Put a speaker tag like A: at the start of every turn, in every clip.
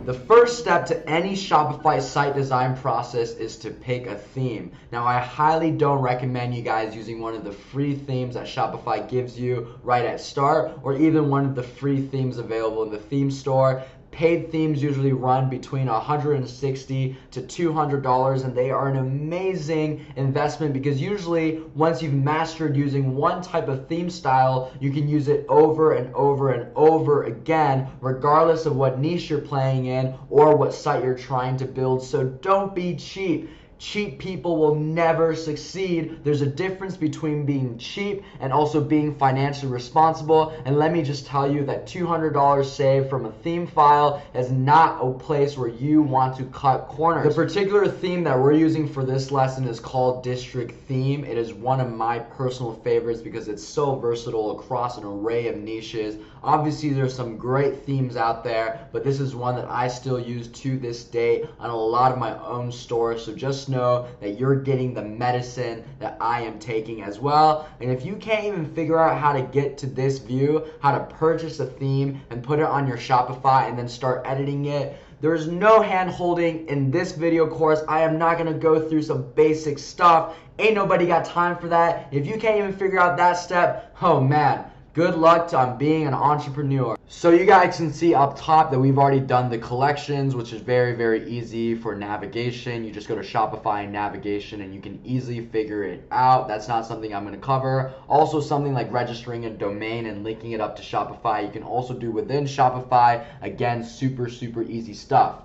A: The first step to any Shopify site design process is to pick a theme. Now, I highly don't recommend you guys using one of the free themes that Shopify gives you right at start, or even one of the free themes available in the theme store. Paid themes usually run between $160 to $200, and they are an amazing investment because usually once you've mastered using one type of theme style, you can use it over and over and over again, regardless of what niche you're playing in or what site you're trying to build. So don't be cheap. Cheap people will never succeed. There's a difference between being cheap and also being financially responsible. And let me just tell you that $200 saved from a theme file is not a place where you want to cut corners. The particular theme that we're using for this lesson is called District Theme. It is one of my personal favorites because it's so versatile across an array of niches. Obviously, there's some great themes out there, but this is one that I still use to this day on a lot of my own stores. So just know that you're getting the medicine that I am taking as well. And if you can't even figure out how to get to this view, how to purchase a theme and put it on your Shopify and then start editing it, there's no hand holding in this video course. I am not gonna go through some basic stuff. Ain't nobody got time for that. If you can't even figure out that step, oh man, good luck to being an entrepreneur. So you guys can see up top that we've already done the collections, which is very, very easy for navigation. You just go to Shopify and navigation and you can easily figure it out. That's not something I'm going to cover. Also, something like registering a domain and linking it up to Shopify, you can also do within Shopify. Again, super, super easy stuff.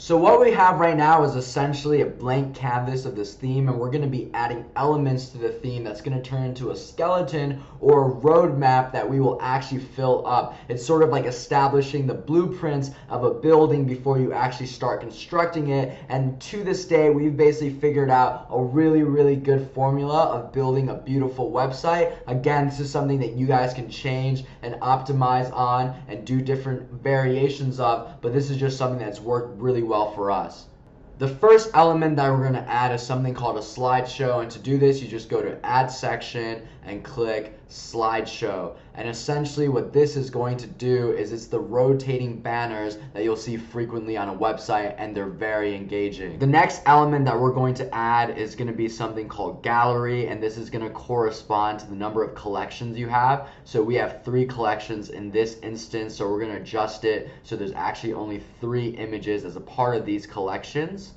A: So what we have right now is essentially a blank canvas of this theme, and we're going to be adding elements to the theme that's going to turn into a skeleton or a roadmap that we will actually fill up. It's sort of like establishing the blueprints of a building before you actually start constructing it, and to this day we've basically figured out a really, really good formula of building a beautiful website. Again, this is something that you guys can change and optimize on and do different variations of, but this is just something that's worked really well for us. The first element that we're going to add is something called a slideshow, and to do this you just go to add section and click slideshow, and essentially what this is going to do is it's the rotating banners that you'll see frequently on a website, and they're very engaging. The next element that we're going to add is going to be something called gallery, and this is going to correspond to the number of collections you have. So we have 3 collections in this instance, so we're going to adjust it so there's actually only 3 images as a part of these collections.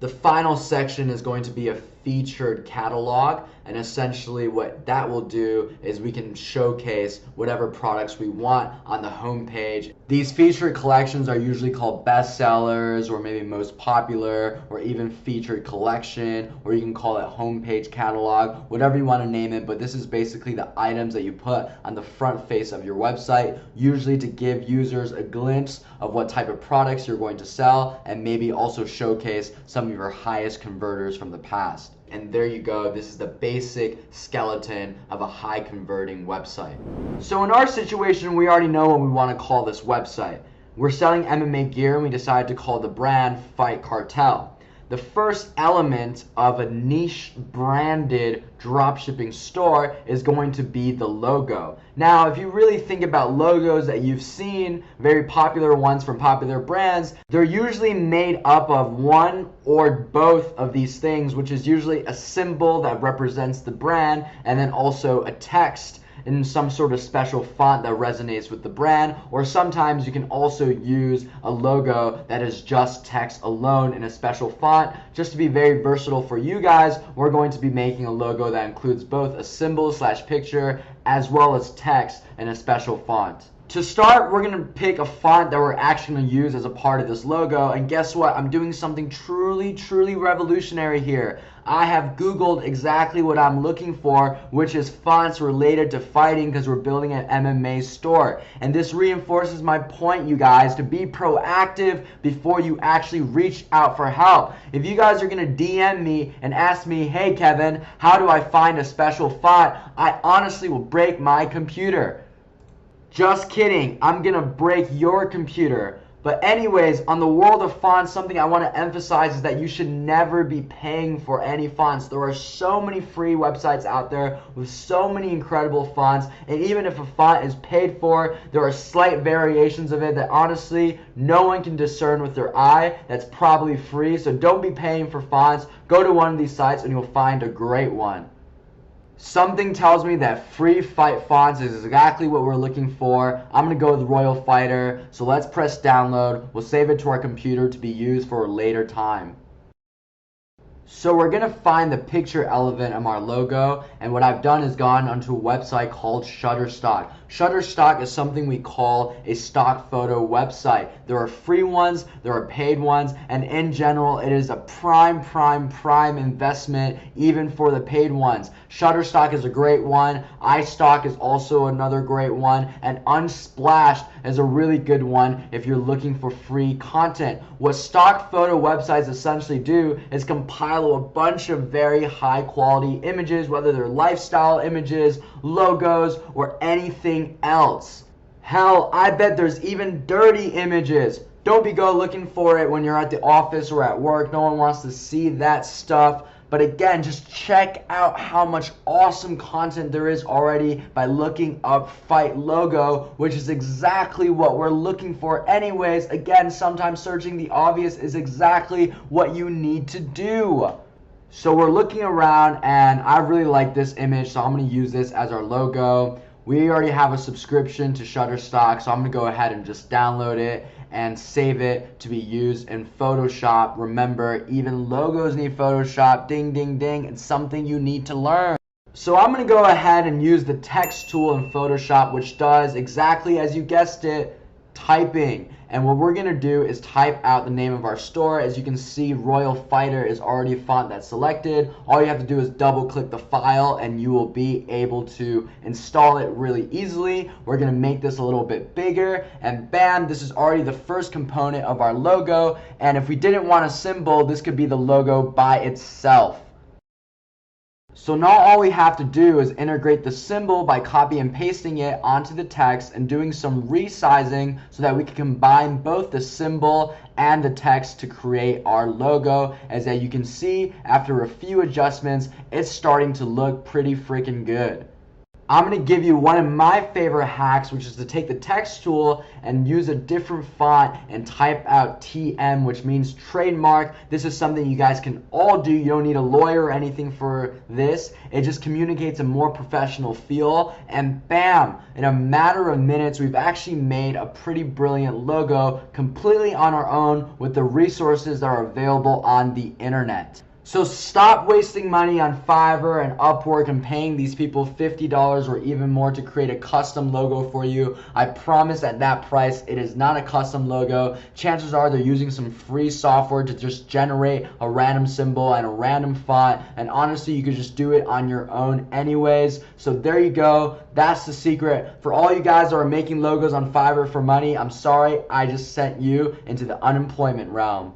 A: The final section is going to be a featured catalog, and essentially what that will do is we can showcase whatever products we want on the home page. These featured collections are usually called bestsellers, or maybe most popular, or even featured collection, or you can call it homepage catalog, whatever you want to name it, but this is basically the items that you put on the front face of your website, usually to give users a glimpse of what type of products you're going to sell, and maybe also showcase some of your highest converters from the past. And there you go, this is the basic skeleton of a high converting website. So in our situation, we already know what we want to call this website. We're selling MMA gear, and we decided to call the brand Fight Cartel. The first element of a niche branded dropshipping store is going to be the logo. Now, if you really think about logos that you've seen, very popular ones from popular brands, they're usually made up of one or both of these things, which is usually a symbol that represents the brand, and then also a text in some sort of special font that resonates with the brand, or sometimes you can also use a logo that is just text alone in a special font. Just to be very versatile for you guys, we're going to be making a logo that includes both a symbol / picture as well as text in a special font. To start, we're going to pick a font that we're actually going to use as a part of this logo, and guess what? I'm doing something truly, truly revolutionary here. I have Googled exactly what I'm looking for, which is fonts related to fighting, because we're building an MMA store. And this reinforces my point, you guys, to be proactive before you actually reach out for help. If you guys are going to DM me and ask me, hey Kevin, how do I find a special font? I honestly will break my computer. Just kidding, I'm gonna break your computer. But anyways, on the world of fonts, something I want to emphasize is that you should never be paying for any fonts. There are so many free websites out there with so many incredible fonts, and even if a font is paid for, there are slight variations of it that honestly no one can discern with their eye. That's probably free, so don't be paying for fonts. Go to one of these sites and you'll find a great one. Something tells me that free fight fonts is exactly what we're looking for. I'm going to go with Royal Fighter, so let's press download. We'll save it to our computer to be used for a later time. So we're going to find the picture element of our logo, and what I've done is gone onto a website called Shutterstock. Shutterstock is something we call a stock photo website. There are free ones, there are paid ones, and in general it is a prime investment even for the paid ones. Shutterstock is a great one, iStock is also another great one, and Unsplash is a really good one if you're looking for free content. What stock photo websites essentially do is compile a bunch of very high quality images, whether they're lifestyle images, logos, or anything else. Hell, I bet there's even dirty images. Don't be go looking for it when you're at the office or at work. No one wants to see that stuff. But again, just check out how much awesome content there is already by looking up Fight logo, which is exactly what we're looking for anyways. Again, sometimes searching the obvious is exactly what you need to do. So we're looking around and I really like this image, so I'm going to use this as our logo. We already have a subscription to Shutterstock, so I'm going to go ahead and just download it and save it to be used in Photoshop. Remember, even logos need Photoshop. Ding, ding, ding. It's something you need to learn. So I'm going to go ahead and use the text tool in Photoshop, which does exactly as you guessed it, typing. And what we're going to do is type out the name of our store. As you can see, Royal Fighter is already a font that's selected. All you have to do is double click the file and you will be able to install it really easily. We're going to make this a little bit bigger, and bam, this is already the first component of our logo. And if we didn't want a symbol, this could be the logo by itself. So now all we have to do is integrate the symbol by copy and pasting it onto the text and doing some resizing so that we can combine both the symbol and the text to create our logo. As you can see, after a few adjustments, it's starting to look pretty freaking good. I'm going to give you one of my favorite hacks, which is to take the text tool and use a different font and type out TM, which means trademark. This is something you guys can all do. You don't need a lawyer or anything for this. It just communicates a more professional feel, and bam, in a matter of minutes, we've actually made a pretty brilliant logo completely on our own with the resources that are available on the internet. So stop wasting money on Fiverr and Upwork and paying these people $50 or even more to create a custom logo for you. I promise at that price it is not a custom logo. Chances are they're using some free software to just generate a random symbol and a random font, and honestly you could just do it on your own anyways. So there you go. That's the secret. For all you guys that are making logos on Fiverr for money, I'm sorry, I just sent you into the unemployment realm.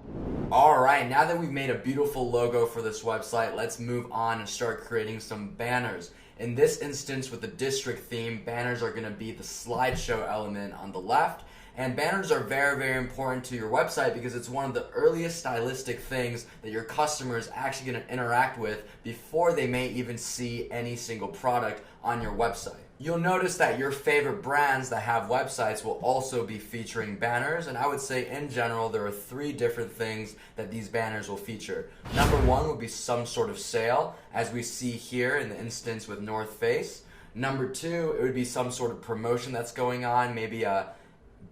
A: Alright, now that we've made a beautiful logo for this website, let's move on and start creating some banners. In this instance, with the district theme, banners are going to be the slideshow element on the left. And banners are very important to your website because it's one of the earliest stylistic things that your customer is actually going to interact with before they may even see any single product on your website. You'll notice that your favorite brands that have websites will also be featuring banners, and I would say in general there are 3 different things that these banners will feature. Number 1 would be some sort of sale, as we see here in the instance with North Face. Number 2, it would be some sort of promotion that's going on, maybe a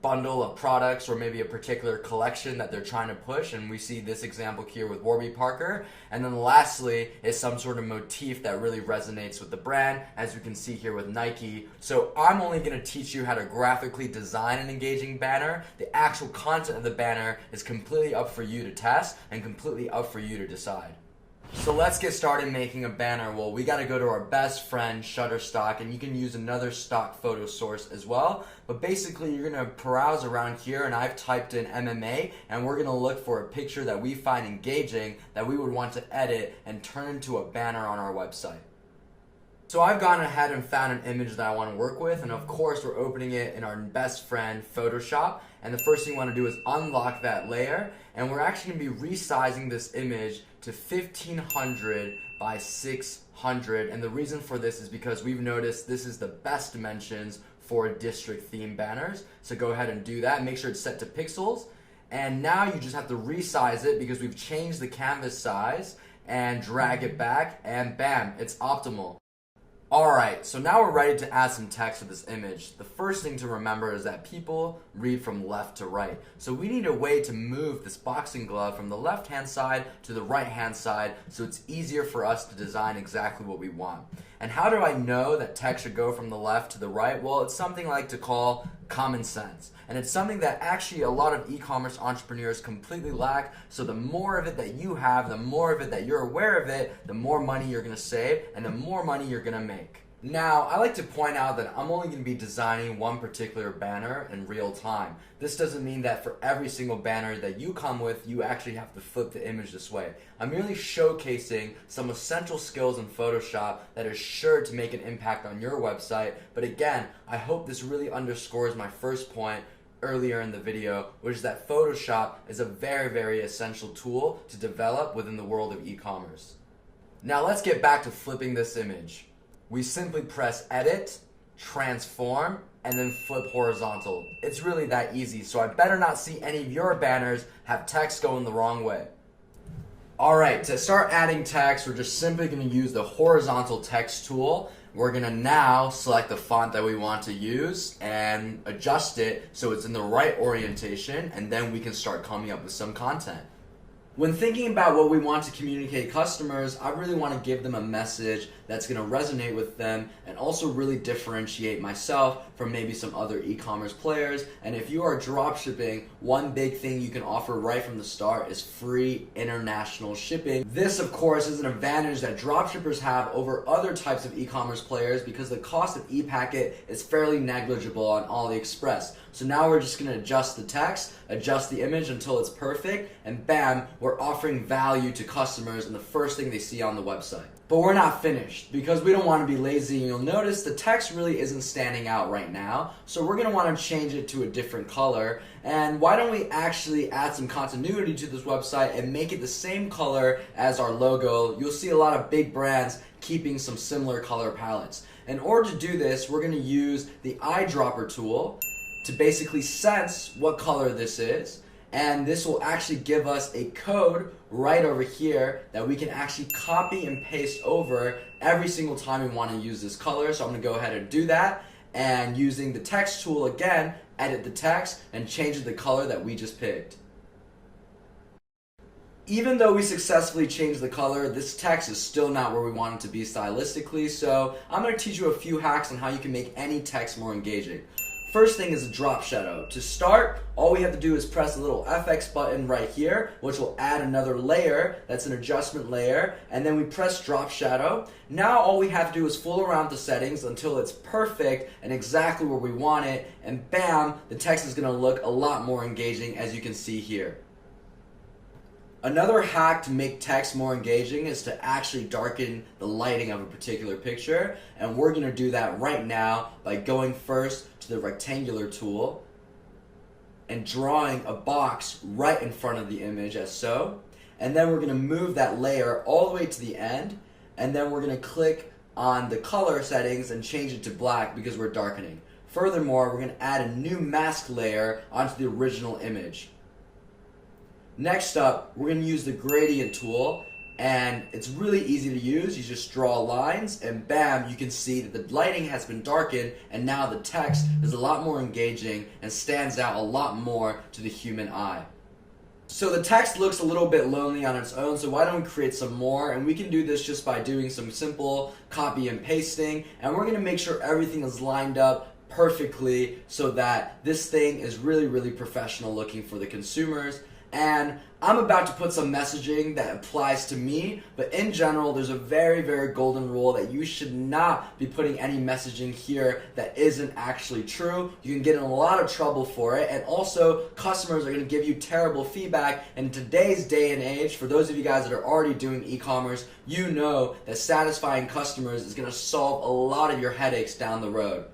A: bundle of products or maybe a particular collection that they're trying to push, and we see this example here with Warby Parker. And then lastly is some sort of motif that really resonates with the brand, as we can see here with Nike. So I'm only going to teach you how to graphically design an engaging banner. The actual content of the banner is completely up for you to test and completely up for you to decide. So let's get started making a banner. Well, we got to go to our best friend Shutterstock, and you can use another stock photo source as well. But basically you're going to browse around here, and I've typed in MMA, and we're going to look for a picture that we find engaging that we would want to edit and turn into a banner on our website. So I've gone ahead and found an image that I want to work with, and of course we're opening it in our best friend Photoshop, and the first thing you want to do is unlock that layer, and we're actually going to be resizing this image to 1500 by 600, and the reason for this is because we've noticed this is the best dimensions for district theme banners. So go ahead and do that, make sure it's set to pixels, and now you just have to resize it because we've changed the canvas size, and drag it back, and bam, it's optimal. Alright, so now we're ready to add some text to this image. The first thing to remember is that people read from left to right. So we need a way to move this boxing glove from the left hand side to the right hand side so it's easier for us to design exactly what we want. And how do I know that text should go from the left to the right? Well, it's something I like to call common sense. And it's something that actually a lot of e-commerce entrepreneurs completely lack. So the more of it that you have, the more of it that you're aware of it, the more money you're going to save and the more money you're going to make. Now, I like to point out that I'm only going to be designing one particular banner in real time. This doesn't mean that for every single banner that you come with, you actually have to flip the image this way. I'm merely showcasing some essential skills in Photoshop that are sure to make an impact on your website. But again, I hope this really underscores my first point earlier in the video, which is that Photoshop is a very, very essential tool to develop within the world of e-commerce. Now let's get back to flipping this image. We simply press edit, transform, and then flip horizontal. It's really that easy, so I better not see any of your banners have text going the wrong way. Alright, to start adding text, we're just simply going to use the horizontal text tool. We're going to now select the font that we want to use and adjust it so it's in the right orientation, and then we can start coming up with some content. When thinking about what we want to communicate to customers, I really want to give them a message that's going to resonate with them and also really differentiate myself from maybe some other e-commerce players. And if you are dropshipping, one big thing you can offer right from the start is free international shipping. This, of course, is an advantage that dropshippers have over other types of e-commerce players because the cost of ePacket is fairly negligible on AliExpress. So now we're just going to adjust the text, adjust the image until it's perfect, and bam, we're offering value to customers and the first thing they see on the website. But we're not finished because we don't want to be lazy, and you'll notice the text really isn't standing out right now, so we're going to want to change it to a different color. And why don't we actually add some continuity to this website and make it the same color as our logo? You'll see a lot of big brands keeping some similar color palettes. In order to do this, we're going to use the eyedropper tool to basically sense what color this is, and this will actually give us a code right over here that we can actually copy and paste over every single time we want to use this color. So I'm going to go ahead and do that, and using the text tool again, edit the text and change it to the color that we just picked. Even though we successfully changed the color, this text is still not where we want it to be stylistically, so I'm going to teach you a few hacks on how you can make any text more engaging. First thing is a drop shadow. To start, all we have to do is press the little FX button right here, which will add another layer. That's an adjustment layer. And then we press drop shadow. Now all we have to do is fool around the settings until it's perfect and exactly where we want it. And bam, the text is going to look a lot more engaging, as you can see here. Another hack to make text more engaging is to actually darken the lighting of a particular picture, and we're going to do that right now by going first to the rectangular tool and drawing a box right in front of the image as so, and then we're going to move that layer all the way to the end, and then we're going to click on the color settings and change it to black because we're darkening. Furthermore, we're going to add a new mask layer onto the original image. Next up, we're going to use the gradient tool, and it's really easy to use. You just draw lines, and bam, you can see that the lighting has been darkened, and now the text is a lot more engaging and stands out a lot more to the human eye. So the text looks a little bit lonely on its own, so why don't we create some more? And we can do this just by doing some simple copy and pasting, and we're going to make sure everything is lined up perfectly so that this thing is really, really professional looking for the consumers. And I'm about to put some messaging that applies to me, but in general, there's a very, very golden rule that you should not be putting any messaging here that isn't actually true. You can get in a lot of trouble for it, and also customers are going to give you terrible feedback. And in today's day and age, for those of you guys that are already doing e-commerce, you know that satisfying customers is going to solve a lot of your headaches down the road.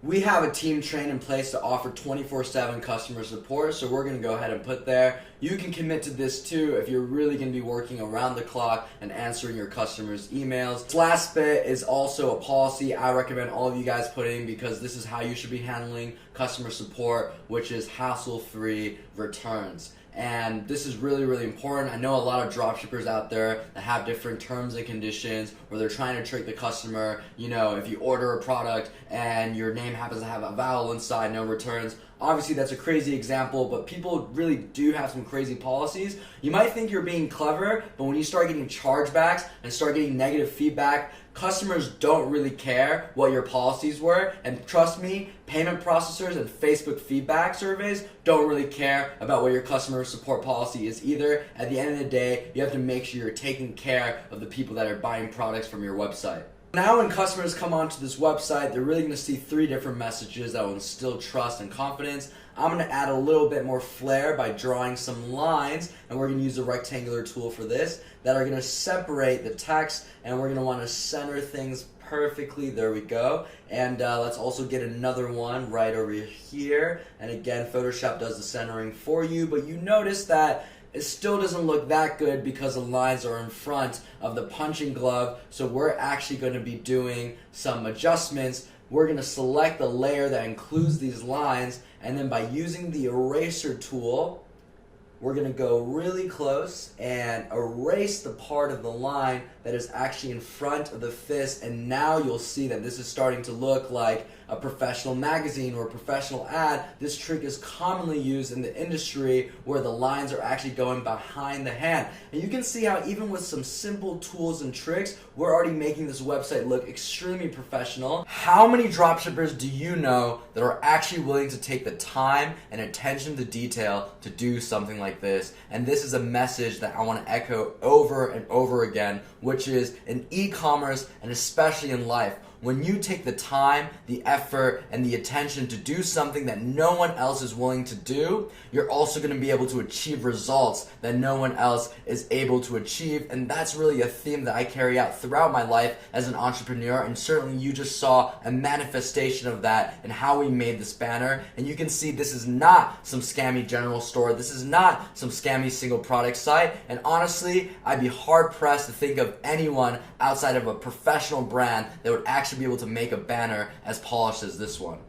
A: We have a team trained in place to offer 24/7 customer support, so we're going to go ahead and put there. You can commit to this too if you're really going to be working around the clock and answering your customers' emails. This last bit is also a policy I recommend all of you guys put in, because this is how you should be handling customer support, which is hassle-free returns. And this is really, really important. I know a lot of dropshippers out there that have different terms and conditions where they're trying to trick the customer. You know, if you order a product and your name happens to have a vowel inside, no returns. Obviously, that's a crazy example, but people really do have some crazy policies. You might think you're being clever, but when you start getting chargebacks and start getting negative feedback, customers don't really care what your policies were. And trust me, payment processors and Facebook feedback surveys don't really care about what your customer support policy is either. At the end of the day, you have to make sure you're taking care of the people that are buying products from your website. Now when customers come onto this website, they're really going to see 3 different messages that will instill trust and confidence. I'm going to add a little bit more flair by drawing some lines, and we're going to use the rectangular tool for this, that are going to separate the text, and we're going to want to center things perfectly. There we go. And let's also get another one right over here. And again, Photoshop does the centering for you, but you notice that it still doesn't look that good because the lines are in front of the punching glove. So we're actually going to be doing some adjustments. We're going to select the layer that includes these lines, and then by using the eraser tool, we're going to go really close and erase the part of the line that is actually in front of the fist. And now you'll see that this is starting to look like a professional magazine or a professional ad. This trick is commonly used in the industry where the lines are actually going behind the hand. And you can see how even with some simple tools and tricks, we're already making this website look extremely professional. How many dropshippers do you know that are actually willing to take the time and attention to detail to do something like this? And this is a message that I want to echo over and over again, which is in e-commerce and especially in life. When you take the time, the effort, and the attention to do something that no one else is willing to do, you're also going to be able to achieve results that no one else is able to achieve. And that's really a theme that I carry out throughout my life as an entrepreneur. And certainly you just saw a manifestation of that in how we made this banner. And you can see this is not some scammy general store. This is not some scammy single product site. And honestly, I'd be hard pressed to think of anyone outside of a professional brand that would actually be able to make a banner as polished as this one.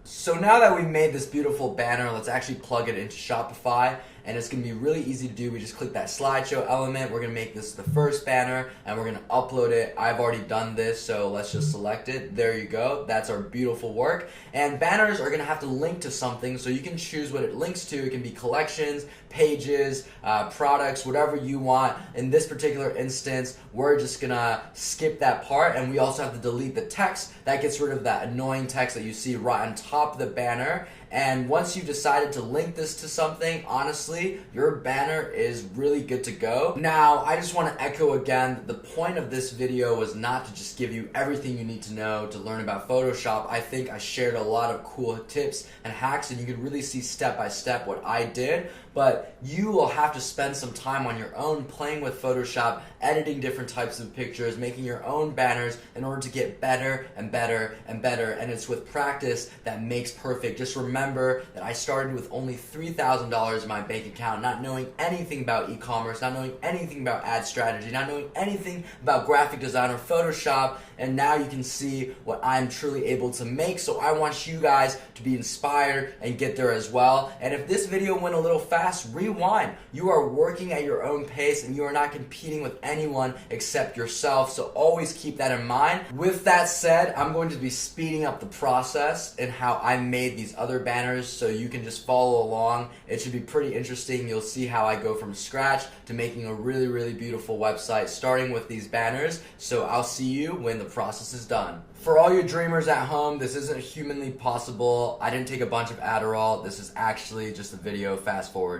A: So now that we've made this beautiful banner, let's actually plug it into Shopify, and it's going to be really easy to do. We just click that slideshow element. We're going to make this the first banner, and we're going to upload it. I've already done this, so let's just select it. There you go. That's our beautiful work. And banners are going to have to link to something, so you can choose what it links to. It can be collections, pages, products, whatever you want. In this particular instance, we're just going to skip that part, and we also have to delete the text. That gets rid of that annoying text that you see right on top of the banner. And once you've decided to link this to something, honestly, your banner is really good to go. Now, I just want to echo again that the point of this video was not to just give you everything you need to know to learn about Photoshop. I think I shared a lot of cool tips and hacks, and you could really see step by step what I did. But you will have to spend some time on your own playing with Photoshop, editing different types of pictures, making your own banners in order to get better and better and better. And it's with practice that makes perfect. Just remember that I started with only $3,000 in my bank account, not knowing anything about e-commerce, not knowing anything about ad strategy, not knowing anything about graphic design or Photoshop. And now you can see what I'm truly able to make. So I want you guys to be inspired and get there as well. And if this video went a little fast, rewind. You are working at your own pace and you are not competing with anyone except yourself. So always keep that in mind. With that said, I'm going to be speeding up the process in how I made these other banners so you can just follow along. It should be pretty interesting. You'll see how I go from scratch to making a really, really beautiful website starting with these banners. So I'll see you when the process is done. For all you dreamers at home, this isn't humanly possible. I didn't take a bunch of Adderall. This is actually just a video fast forwarded.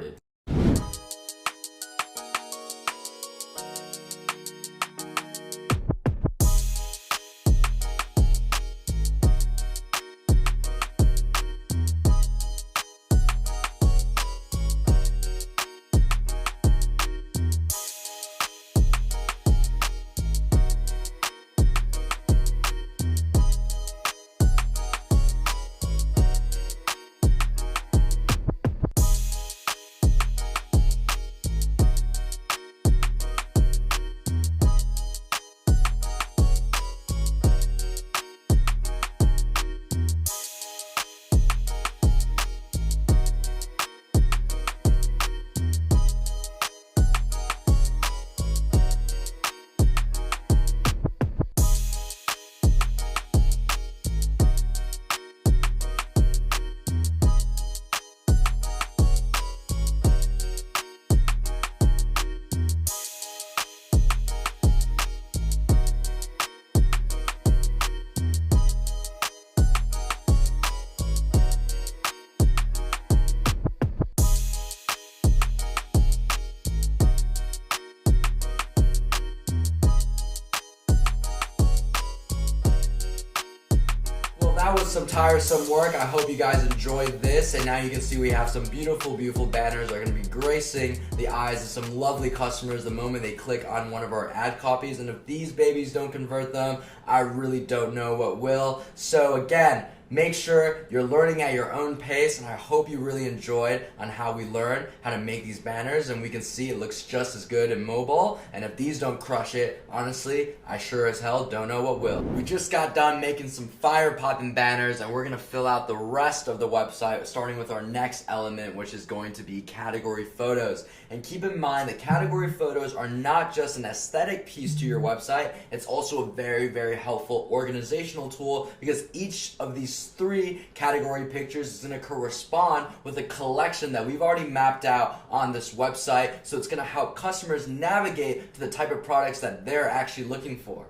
A: some tiresome work. I hope you guys enjoyed this, and now you can see we have some beautiful, beautiful banners that are going to be gracing the eyes of some lovely customers the moment they click on one of our ad copies. And if these babies don't convert them, I really don't know what will. So again, make sure you're learning at your own pace, and I hope you really enjoyed on how we learn how to make these banners, and we can see it looks just as good in mobile. And if these don't crush it, honestly, I sure as hell don't know what will. We just got done making some fire popping banners, and we're gonna fill out the rest of the website, starting with our next element, which is going to be category photos. And keep in mind that category photos are not just an aesthetic piece to your website, it's also a very, very helpful organizational tool, because each of these 3 category pictures is going to correspond with a collection that we've already mapped out on this website. So it's going to help customers navigate to the type of products that they're actually looking for.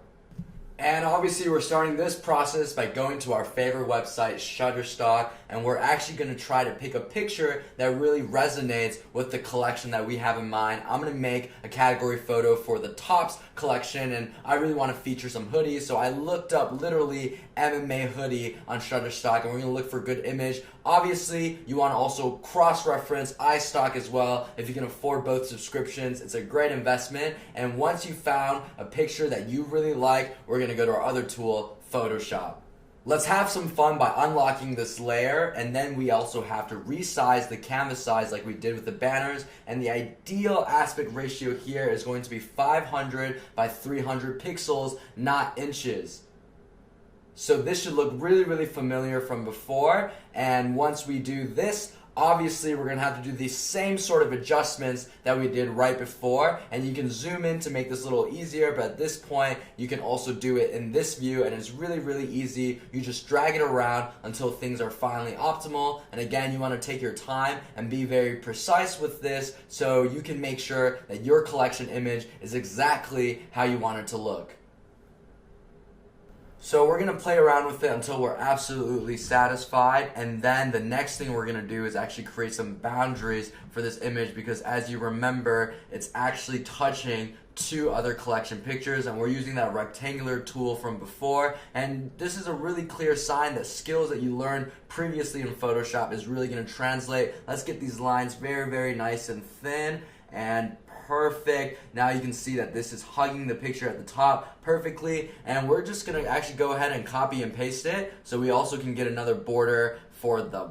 A: And obviously we're starting this process by going to our favorite website, Shutterstock, and we're actually going to try to pick a picture that really resonates with the collection that we have in mind. I'm going to make a category photo for the tops collection, and I really want to feature some hoodies, so I looked up literally MMA hoodie on Shutterstock, and we're going to look for a good image. Obviously, you want to also cross-reference iStock as well. If you can afford both subscriptions, it's a great investment. And once you found a picture that you really like, we're going to go to our other tool, Photoshop. Let's have some fun by unlocking this layer, and then we also have to resize the canvas size like we did with the banners, and the ideal aspect ratio here is going to be 500 by 300 pixels, not inches. So this should look really, really familiar from before, and once we do this, obviously we're going to have to do the same sort of adjustments that we did right before, and you can zoom in to make this a little easier, but at this point you can also do it in this view, and it's really, really easy. You just drag it around until things are finally optimal, and again, you want to take your time and be very precise with this so you can make sure that your collection image is exactly how you want it to look. So we're going to play around with it until we're absolutely satisfied, and then the next thing we're going to do is actually create some boundaries for this image, because as you remember, it's actually touching 2 other collection pictures, and we're using that rectangular tool from before, and this is a really clear sign that skills that you learned previously in Photoshop is really going to translate. Let's get these lines very, very nice and thin, and perfect. Now you can see that this is hugging the picture at the top perfectly, and we're just going to actually go ahead and copy and paste it so we also can get another border for the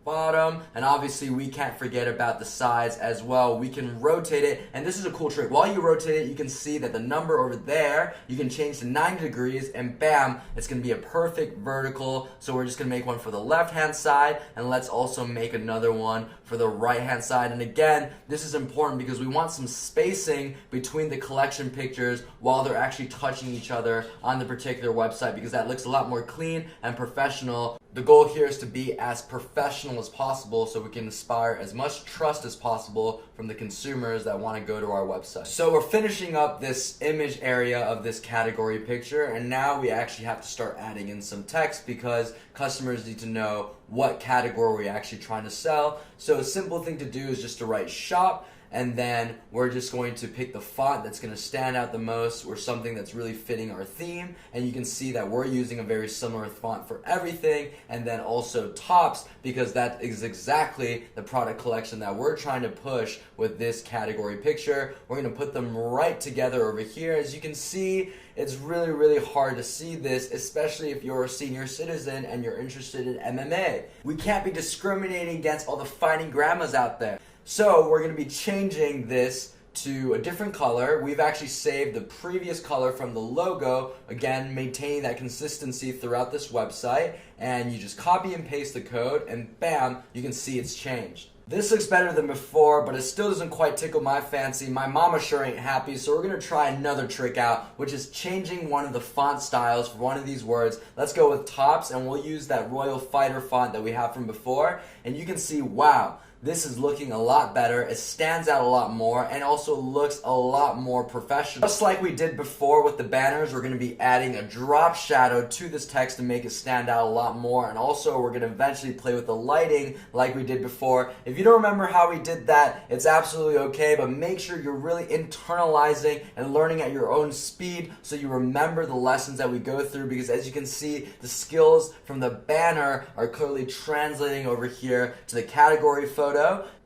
A: bottom. And obviously we can't forget about the sides as well. We can rotate it, and this is a cool trick. While you rotate it, you can see that the number over there you can change to 90 degrees, and bam, it's going to be a perfect vertical. So we're just going to make one for the left hand side, and let's also make another one for the right hand side. And again, this is important because we want some spacing between the collection pictures while they're actually touching each other on the particular website, because that looks a lot more clean and professional. The goal here is to be as professional as possible so we can inspire as much trust as possible from the consumers that want to go to our website. So we're finishing up this image area of this category picture, and now we actually have to start adding in some text because customers need to know what category we're actually trying to sell. So a simple thing to do is just to write shop, and then we're just going to pick the font that's going to stand out the most, or something that's really fitting our theme. And you can see that we're using a very similar font for everything, and then also tops, because that is exactly the product collection that we're trying to push with this category picture. We're going to put them right together over here. As you can see, it's really, really hard to see this, especially if you're a senior citizen and you're interested in MMA. We can't be discriminating against all the fighting grandmas out there. So we're going to be changing this to a different color. We've actually saved the previous color from the logo, again maintaining that consistency throughout this website, and you just copy and paste the code, and bam, you can see it's changed. This looks better than before, but it still doesn't quite tickle my fancy. My mama sure ain't happy, so we're going to try another trick out, which is changing one of the font styles for one of these words. Let's go with tops, and we'll use that Royal Fighter font that we have from before, and you can see, wow, this is looking a lot better. It stands out a lot more and also looks a lot more professional. Just like we did before with the banners, we're going to be adding a drop shadow to this text to make it stand out a lot more, and also we're going to eventually play with the lighting like we did before. If you don't remember how we did that, it's absolutely okay, but make sure you're really internalizing and learning at your own speed so you remember the lessons that we go through, because as you can see, the skills from the banner are clearly translating over here to the category photo.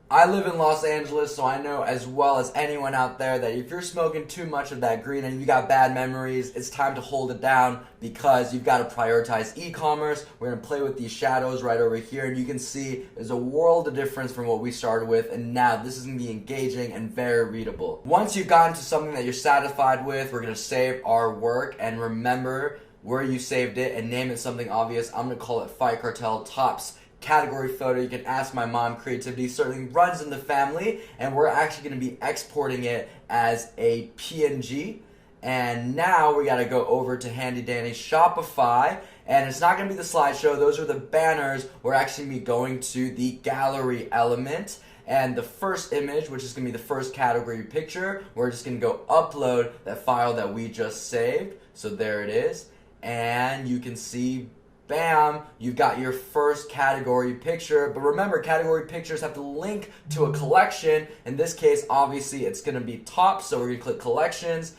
A: I live in Los Angeles, so I know as well as anyone out there that if you're smoking too much of that green and you got bad memories, it's time to hold it down because you've got to prioritize e-commerce. We're going to play with these shadows right over here, and you can see there's a world of difference from what we started with, and now this is going to be engaging and very readable. Once you've gotten to something that you're satisfied with, we're going to save our work, and remember where you saved it and name it something obvious. I'm going to call it Fight Cartel Tops category photo. You can ask my mom. Creativity certainly runs in the family, and we're actually going to be exporting it as a PNG. And now we got to go over to handy dandy Shopify, and it's not going to be the slideshow. Those are the banners. We're actually going to be going to the gallery element, and the first image, which is going to be the first category picture, we're just going to go upload that file that we just saved. So there it is, and you can see, bam, you've got your first category picture. But remember, category pictures have to link to a collection. In this case, obviously, it's going to be tops. So we're going to click collections,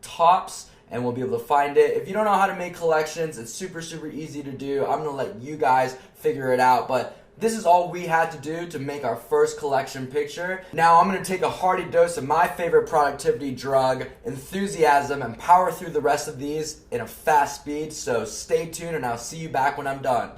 A: tops, and we'll be able to find it. If you don't know how to make collections, it's super, super easy to do. I'm going to let you guys figure it out. But this is all we had to do to make our first collection picture. Now I'm going to take a hearty dose of my favorite productivity drug, enthusiasm, and power through the rest of these in a fast speed. So stay tuned, and I'll see you back when I'm done.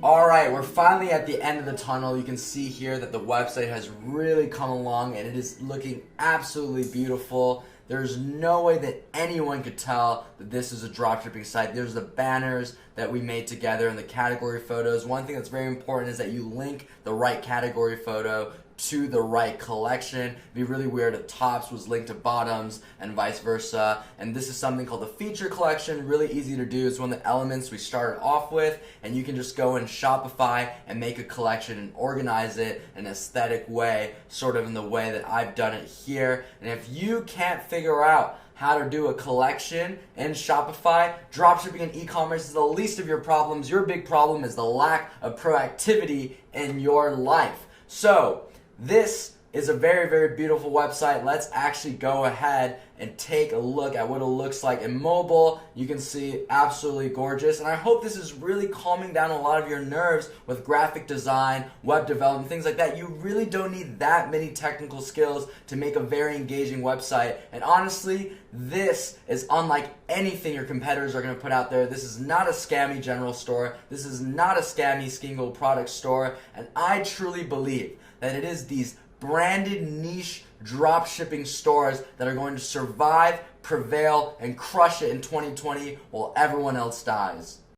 A: Alright, we're finally at the end of the tunnel. You can see here that the website has really come along, and it is looking absolutely beautiful. There's no way that anyone could tell that this is a dropshipping site. There's the banners that we made together and the category photos. One thing that's very important is that you link the right category photo to the right collection. It'd be really weird if tops was linked to bottoms and vice versa. And this is something called the feature collection. Really easy to do. It's one of the elements we started off with, and you can just go in Shopify and make a collection and organize it in an aesthetic way, sort of in the way that I've done it here. And if you can't figure out how to do a collection in Shopify, dropshipping and e-commerce is the least of your problems. Your big problem is the lack of proactivity in your life. So this is a very, very beautiful website. Let's actually go ahead and take a look at what it looks like in mobile. You can see absolutely gorgeous, and I hope this is really calming down a lot of your nerves with graphic design, web development, things like that. You really don't need that many technical skills to make a very engaging website, and honestly, this is unlike anything your competitors are going to put out there. This is not a scammy general store. This is not a scammy single product store, and I truly believe that it is these branded niche drop shipping stores that are going to survive, prevail, and crush it in 2020 while everyone else dies.